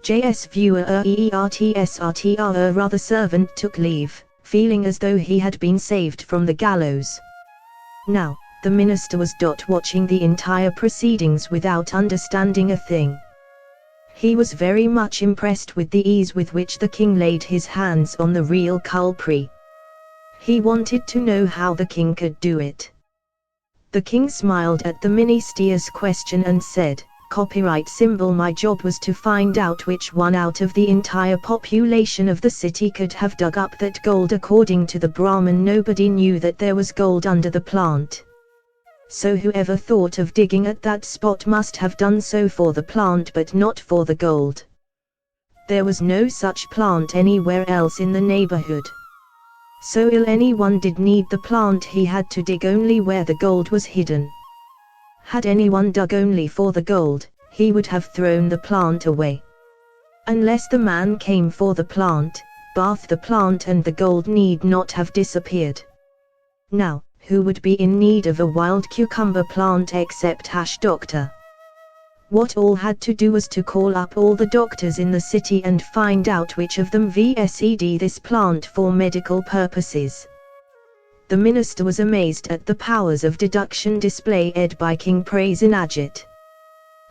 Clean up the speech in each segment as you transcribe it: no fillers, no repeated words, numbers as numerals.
JS viewer EERTSRTR rather servant took leave, feeling as though he had been saved from the gallows. Now, the minister was watching the entire proceedings without understanding a thing. He was very much impressed with the ease with which the king laid his hands on the real culprit. He wanted to know how the king could do it. The king smiled at the minister's question and said, "Copyright symbol. My job was to find out which one out of the entire population of the city could have dug up that gold. According to the Brahmin, nobody knew that there was gold under the plant. So whoever thought of digging at that spot must have done so for the plant but not for the gold. There was no such plant anywhere else in the neighborhood. So if anyone did need the plant, he had to dig only where the gold was hidden. Had anyone dug only for the gold, he would have thrown the plant away. Unless the man came for the plant, both the plant and the gold need not have disappeared. Now, who would be in need of a wild cucumber plant except Doctor? What all had to do was to call up all the doctors in the city and find out which of them VSED this plant for medical purposes." The minister was amazed at the powers of deduction displayed by King Prasenajit.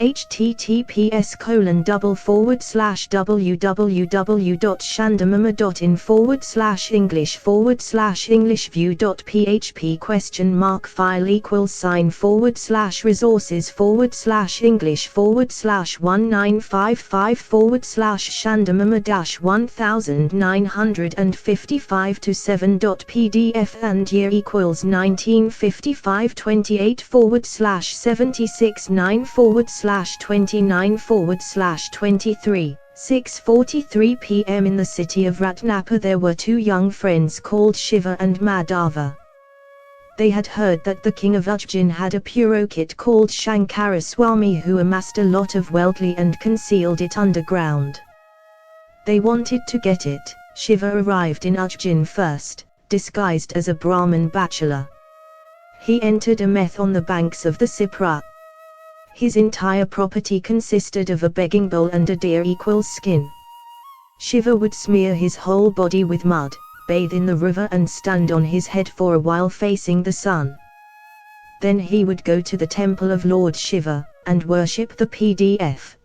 https://www.shandamama.info/english/file=sign/english/file/english/file/19555//shandamama-1,555 and year equals 1955/76/9/29/23. 6:43 p.m. in the city of Ratnapur there were two young friends called Shiva and Madhava. They had heard that the king of Ujjain had a Purokit called Shankaraswamy who amassed a lot of wealth and concealed it underground. They wanted to get it. Shiva arrived in Ujjain first, disguised as a Brahmin bachelor. He entered a meth on the banks of the Sipra. His entire property consisted of a begging bowl and a deer skin. Shiva would smear his whole body with mud, bathe in the river and stand on his head for a while facing the sun. Then he would go to the temple of Lord Shiva, and worship the PDF.